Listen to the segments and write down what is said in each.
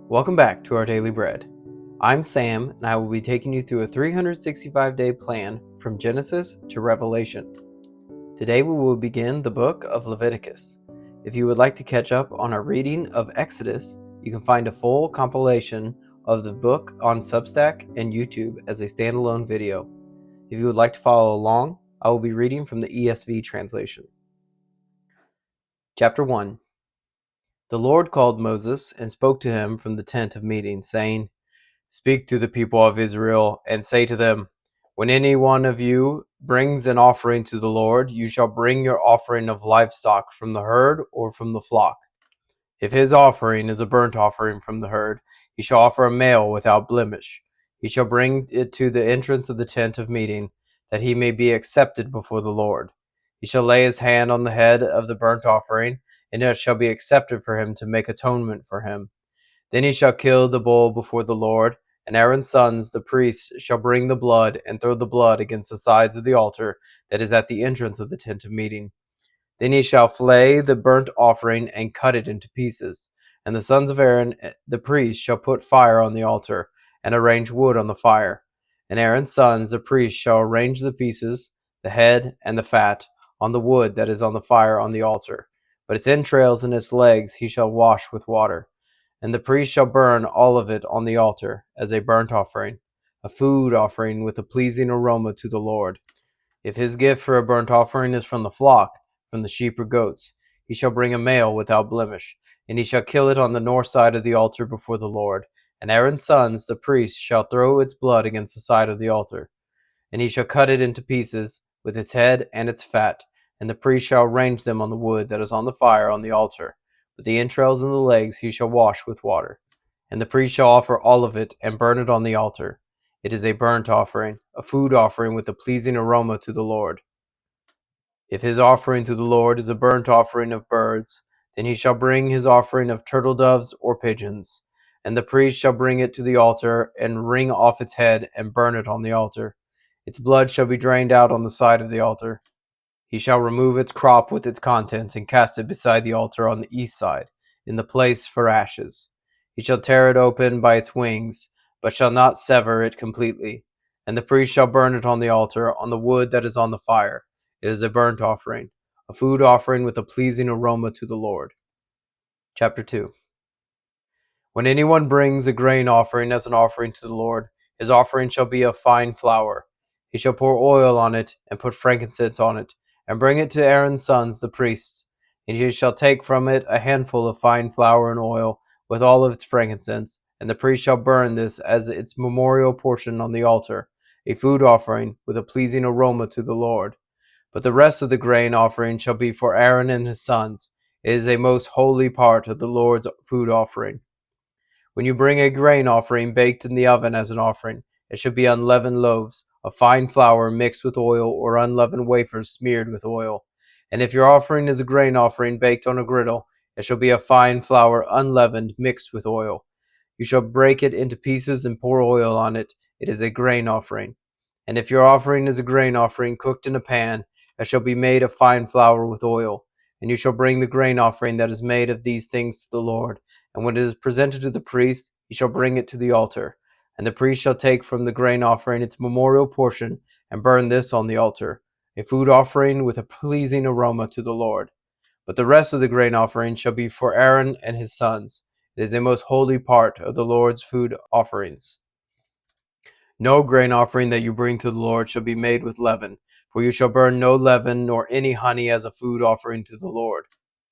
Welcome back to our Daily Bread. I'm Sam, and I will be taking you through a 365-day plan from Genesis to Revelation. Today we will begin the book of Leviticus. If you would like to catch up on our reading of Exodus, you can find a full compilation of the book on Substack and YouTube as a standalone video. If you would like to follow along, I will be reading from the ESV translation. Chapter 1. The Lord called Moses and spoke to him from the tent of meeting, saying, "Speak to the people of Israel, and say to them, when any one of you brings an offering to the Lord, you shall bring your offering of livestock from the herd or from the flock. If his offering is a burnt offering from the herd, he shall offer a male without blemish. He shall bring it to the entrance of the tent of meeting, that he may be accepted before the Lord. He shall lay his hand on the head of the burnt offering, and it shall be accepted for him to make atonement for him. Then he shall kill the bull before the Lord, and Aaron's sons, the priests, shall bring the blood and throw the blood against the sides of the altar that is at the entrance of the tent of meeting. Then he shall flay the burnt offering and cut it into pieces. And the sons of Aaron, the priest, shall put fire on the altar and arrange wood on the fire. And Aaron's sons, the priests, shall arrange the pieces, the head, and the fat, on the wood that is on the fire on the altar. But its entrails and its legs he shall wash with water. And the priest shall burn all of it on the altar as a burnt offering, a food offering with a pleasing aroma to the Lord. If his gift for a burnt offering is from the flock, from the sheep or goats, he shall bring a male without blemish, and he shall kill it on the north side of the altar before the Lord. And Aaron's sons, the priests, shall throw its blood against the side of the altar. And he shall cut it into pieces, with its head and its fat, and the priest shall arrange them on the wood that is on the fire on the altar. But the entrails and the legs he shall wash with water. And the priest shall offer all of it, and burn it on the altar. It is a burnt offering, a food offering with a pleasing aroma to the Lord. If his offering to the Lord is a burnt offering of birds, then he shall bring his offering of turtle doves or pigeons. And the priest shall bring it to the altar, and wring off its head, and burn it on the altar. Its blood shall be drained out on the side of the altar. He shall remove its crop with its contents, and cast it beside the altar on the east side, in the place for ashes. He shall tear it open by its wings, but shall not sever it completely. And the priest shall burn it on the altar, on the wood that is on the fire. It is a burnt offering, a food offering with a pleasing aroma to the Lord. Chapter 2. When anyone brings a grain offering as an offering to the Lord, his offering shall be of fine flour. He shall pour oil on it, and put frankincense on it, and bring it to Aaron's sons, the priests. And he shall take from it a handful of fine flour and oil, with all of its frankincense, and the priest shall burn this as its memorial portion on the altar, a food offering with a pleasing aroma to the Lord. But the rest of the grain offering shall be for Aaron and his sons. It is a most holy part of the Lord's food offering. When you bring a grain offering baked in the oven as an offering, it should be unleavened loaves of fine flour mixed with oil, or unleavened wafers smeared with oil. And if your offering is a grain offering baked on a griddle, it shall be a fine flour unleavened mixed with oil. You shall break it into pieces and pour oil on it. It is a grain offering. And if your offering is a grain offering cooked in a pan, it shall be made of fine flour with oil. And you shall bring the grain offering that is made of these things to the Lord. And when it is presented to the priest, he shall bring it to the altar. And the priest shall take from the grain offering its memorial portion, and burn this on the altar, a food offering with a pleasing aroma to the Lord. But the rest of the grain offering shall be for Aaron and his sons. It is a most holy part of the Lord's food offerings. No grain offering that you bring to the Lord shall be made with leaven, for you shall burn no leaven nor any honey as a food offering to the Lord.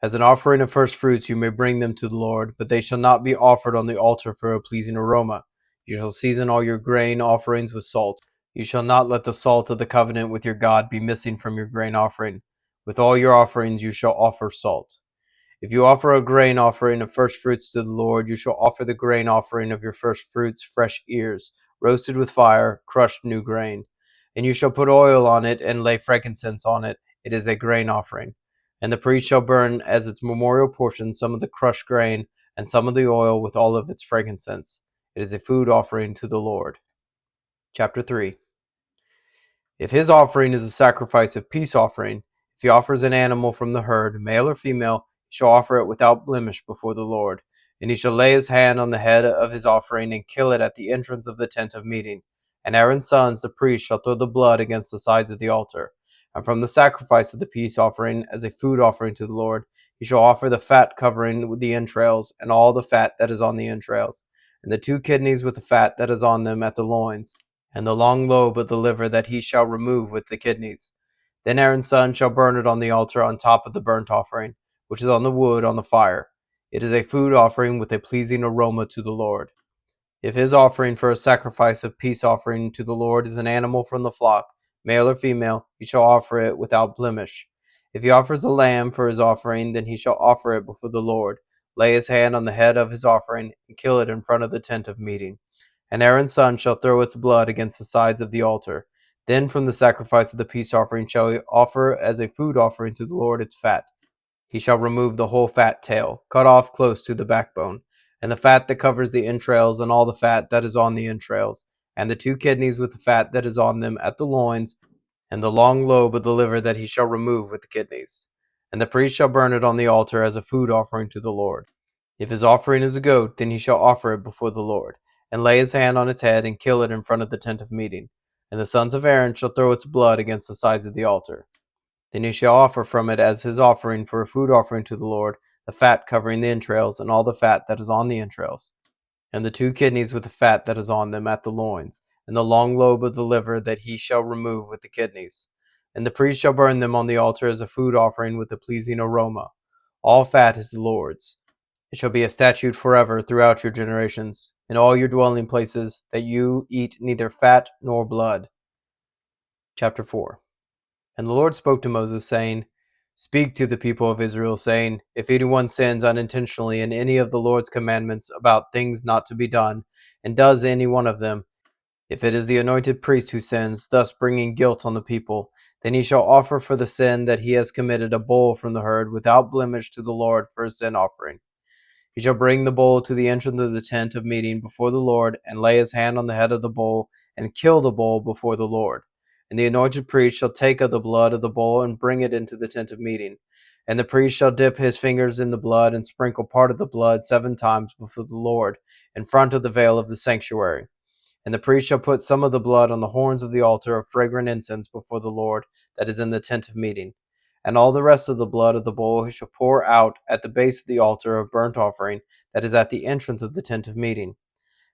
As an offering of first fruits you may bring them to the Lord, but they shall not be offered on the altar for a pleasing aroma. You shall season all your grain offerings with salt. You shall not let the salt of the covenant with your God be missing from your grain offering. With all your offerings you shall offer salt. If you offer a grain offering of first fruits to the Lord, you shall offer the grain offering of your first fruits fresh ears, roasted with fire, crushed new grain. And you shall put oil on it, and lay frankincense on it. It is a grain offering. And the priest shall burn as its memorial portion some of the crushed grain, and some of the oil with all of its frankincense. It is a food offering to the Lord. Chapter 3. If his offering is a sacrifice of peace offering, if he offers an animal from the herd, male or female, he shall offer it without blemish before the Lord. And he shall lay his hand on the head of his offering and kill it at the entrance of the tent of meeting. And Aaron's sons, the priests, shall throw the blood against the sides of the altar. And from the sacrifice of the peace offering as a food offering to the Lord, he shall offer the fat covering with the entrails, and all the fat that is on the entrails, and the 2 kidneys with the fat that is on them at the loins, and the long lobe of the liver that he shall remove with the kidneys. Then Aaron's son shall burn it on the altar on top of the burnt offering, which is on the wood on the fire. It is a food offering with a pleasing aroma to the Lord. If his offering for a sacrifice of peace offering to the Lord is an animal from the flock, male or female, he shall offer it without blemish. If he offers a lamb for his offering, then he shall offer it before the Lord, lay his hand on the head of his offering, and kill it in front of the tent of meeting. And Aaron's son shall throw its blood against the sides of the altar. Then from the sacrifice of the peace offering shall he offer as a food offering to the Lord its fat. He shall remove the whole fat tail, cut off close to the backbone, and the fat that covers the entrails, and all the fat that is on the entrails, and the 2 kidneys with the fat that is on them at the loins, and the long lobe of the liver that he shall remove with the kidneys. And the priest shall burn it on the altar as a food offering to the Lord. If his offering is a goat, then he shall offer it before the Lord, and lay his hand on its head, and kill it in front of the tent of meeting. And the sons of Aaron shall throw its blood against the sides of the altar. Then he shall offer from it as his offering for a food offering to the Lord, the fat covering the entrails, and all the fat that is on the entrails, and the 2 kidneys with the fat that is on them at the loins, and the long lobe of the liver that he shall remove with the kidneys. And the priest shall burn them on the altar as a food offering with a pleasing aroma. All fat is the Lord's. It shall be a statute forever throughout your generations, in all your dwelling places, that you eat neither fat nor blood. Chapter 4. And the Lord spoke to Moses, saying, Speak to the people of Israel, saying, If anyone sins unintentionally in any of the Lord's commandments about things not to be done, and does any one of them, if it is the anointed priest who sins, thus bringing guilt on the people, then he shall offer for the sin that he has committed a bull from the herd without blemish to the Lord for a sin offering. He shall bring the bull to the entrance of the tent of meeting before the Lord, and lay his hand on the head of the bull, and kill the bull before the Lord. And the anointed priest shall take of the blood of the bull, and bring it into the tent of meeting. And the priest shall dip his fingers in the blood, and sprinkle part of the blood 7 times before the Lord, in front of the veil of the sanctuary. And the priest shall put some of the blood on the horns of the altar of fragrant incense before the Lord, that is in the tent of meeting. And all the rest of the blood of the bull he shall pour out at the base of the altar of burnt offering, that is at the entrance of the tent of meeting.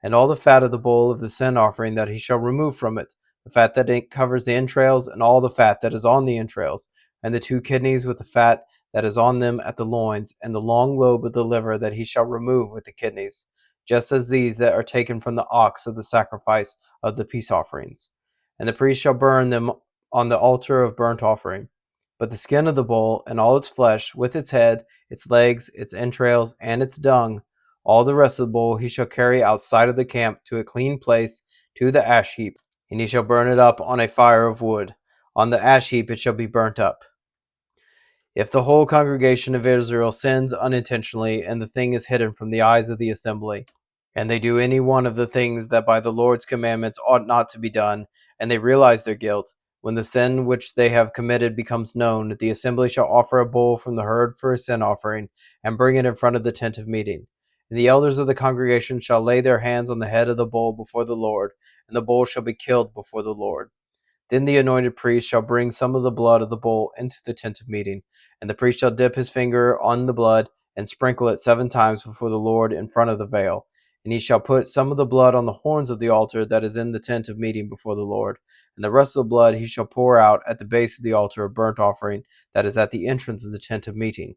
And all the fat of the bull of the sin offering that he shall remove from it, the fat that covers the entrails, and all the fat that is on the entrails, and the 2 kidneys with the fat that is on them at the loins, and the long lobe of the liver that he shall remove with the kidneys, just as these that are taken from the ox of the sacrifice of the peace offerings. And the priest shall burn them on the altar of burnt offering. But the skin of the bull, and all its flesh, with its head, its legs, its entrails, and its dung, all the rest of the bull he shall carry outside of the camp to a clean place, to the ash heap, and he shall burn it up on a fire of wood. On the ash heap it shall be burnt up. If the whole congregation of Israel sins unintentionally, and the thing is hidden from the eyes of the assembly, and they do any one of the things that by the Lord's commandments ought not to be done, and they realize their guilt, when the sin which they have committed becomes known, the assembly shall offer a bull from the herd for a sin offering, and bring it in front of the tent of meeting. And the elders of the congregation shall lay their hands on the head of the bull before the Lord, and the bull shall be killed before the Lord. Then the anointed priest shall bring some of the blood of the bull into the tent of meeting, and the priest shall dip his finger on the blood, and sprinkle it 7 times before the Lord in front of the veil. And he shall put some of the blood on the horns of the altar that is in the tent of meeting before the Lord, and the rest of the blood he shall pour out at the base of the altar of burnt offering that is at the entrance of the tent of meeting.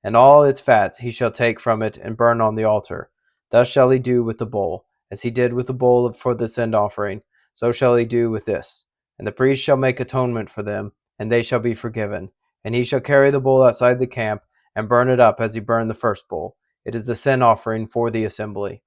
And all its fat he shall take from it and burn on the altar. Thus shall he do with the bull, as he did with the bull for the sin offering, so shall he do with this. And the priest shall make atonement for them, and they shall be forgiven. And he shall carry the bull outside the camp, and burn it up as he burned the first bull. It is the sin offering for the assembly.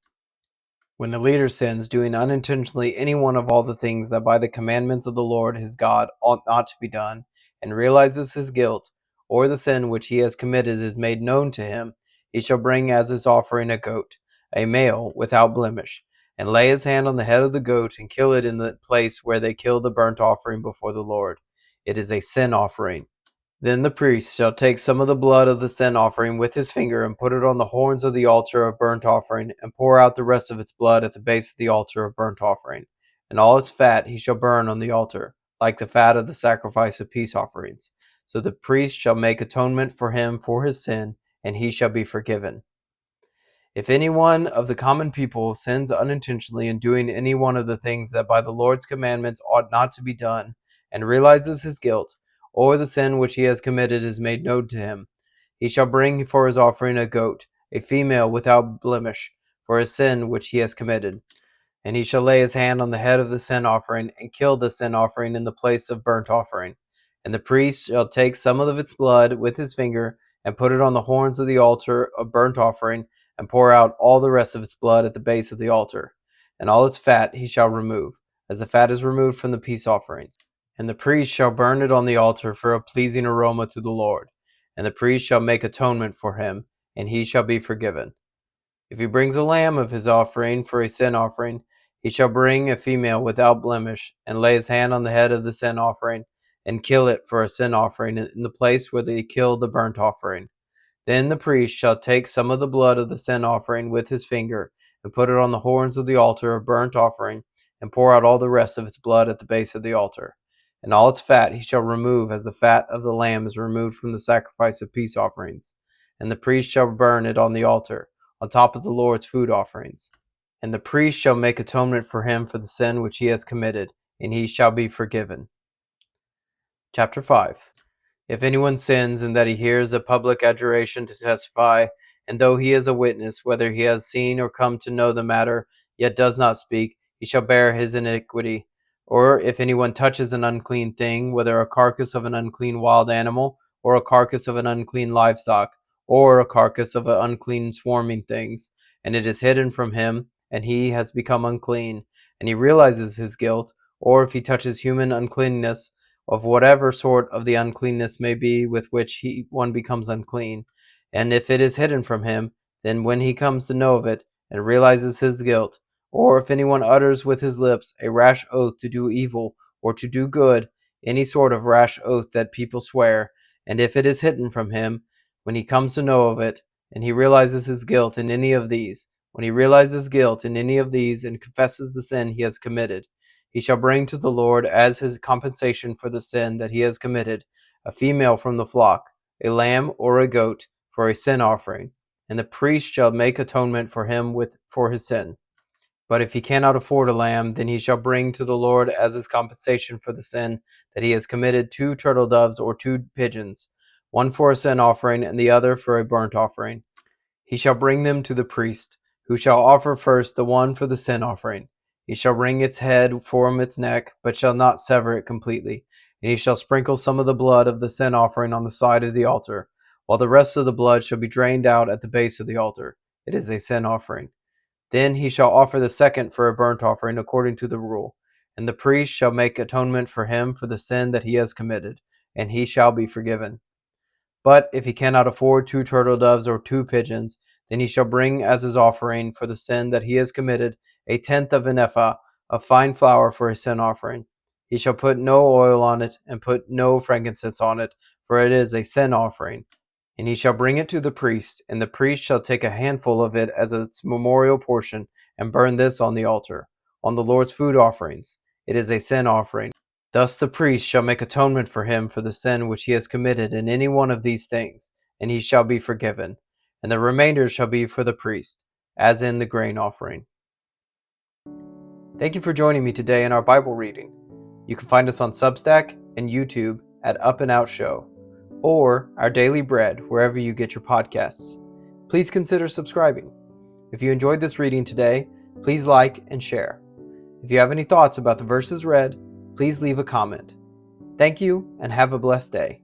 When the leader sins, doing unintentionally any one of all the things that by the commandments of the Lord his God ought not to be done, and realizes his guilt, or the sin which he has committed is made known to him, he shall bring as his offering a goat, a male, without blemish, and lay his hand on the head of the goat, and kill it in the place where they kill the burnt offering before the Lord. It is a sin offering. Then the priest shall take some of the blood of the sin offering with his finger and put it on the horns of the altar of burnt offering, and pour out the rest of its blood at the base of the altar of burnt offering. And all its fat he shall burn on the altar, like the fat of the sacrifice of peace offerings. So the priest shall make atonement for him for his sin, and he shall be forgiven. If any one of the common people sins unintentionally in doing any one of the things that by the Lord's commandments ought not to be done, and realizes his guilt, or the sin which he has committed is made known to him, he shall bring for his offering a goat, a female without blemish, for his sin which he has committed. And he shall lay his hand on the head of the sin offering, and kill the sin offering in the place of burnt offering. And the priest shall take some of its blood with his finger, and put it on the horns of the altar of burnt offering, and pour out all the rest of its blood at the base of the altar. And all its fat he shall remove, as the fat is removed from the peace offerings. And the priest shall burn it on the altar for a pleasing aroma to the Lord. And the priest shall make atonement for him, and he shall be forgiven. If he brings a lamb of his offering for a sin offering, he shall bring a female without blemish, and lay his hand on the head of the sin offering, and kill it for a sin offering in the place where they killed the burnt offering. Then the priest shall take some of the blood of the sin offering with his finger, and put it on the horns of the altar of burnt offering, and pour out all the rest of its blood at the base of the altar. And all its fat he shall remove, as the fat of the lamb is removed from the sacrifice of peace offerings. And the priest shall burn it on the altar, on top of the Lord's food offerings. And the priest shall make atonement for him for the sin which he has committed, and he shall be forgiven. Chapter 5. If anyone sins in that he hears a public adjuration to testify, and though he is a witness, whether he has seen or come to know the matter, yet does not speak, he shall bear his iniquity. Or if anyone touches an unclean thing, whether a carcass of an unclean wild animal, or a carcass of an unclean livestock, or a carcass of an unclean swarming things, and it is hidden from him, and he has become unclean, and he realizes his guilt, or if he touches human uncleanness, of whatever sort of the uncleanness may be with which one becomes unclean, and if it is hidden from him, then when he comes to know of it, and realizes his guilt, or if anyone utters with his lips a rash oath to do evil, or to do good, any sort of rash oath that people swear, and if it is hidden from him, when he comes to know of it, and he realizes his guilt in any of these, when he realizes guilt in any of these, and confesses the sin he has committed, he shall bring to the Lord as his compensation for the sin that he has committed a female from the flock, a lamb or a goat, for a sin offering, and the priest shall make atonement for him for his sin. But if he cannot afford a lamb, then he shall bring to the Lord as his compensation for the sin that he has committed 2 turtle doves or 2 pigeons, one for a sin offering and the other for a burnt offering. He shall bring them to the priest, who shall offer first the one for the sin offering. He shall wring its head from its neck, but shall not sever it completely. And he shall sprinkle some of the blood of the sin offering on the side of the altar, while the rest of the blood shall be drained out at the base of the altar. It is a sin offering. Then he shall offer the second for a burnt offering according to the rule. And the priest shall make atonement for him for the sin that he has committed, and he shall be forgiven. But if he cannot afford 2 turtle doves or 2 pigeons, then he shall bring as his offering for the sin that he has committed 1/10 of an ephah of fine flour for a sin offering. He shall put no oil on it, and put no frankincense on it, for it is a sin offering. And he shall bring it to the priest, and the priest shall take a handful of it as its memorial portion, and burn this on the altar, on the Lord's food offerings. It is a sin offering. Thus the priest shall make atonement for him for the sin which he has committed in any one of these things, and he shall be forgiven. And the remainder shall be for the priest, as in the grain offering. Thank you for joining me today in our Bible reading. You can find us on Substack and YouTube at Up+Out Show, or Our Daily Bread wherever you get your podcasts. Please consider subscribing. If you enjoyed this reading today, please like and share. If you have any thoughts about the verses read, please leave a comment. Thank you and have a blessed day.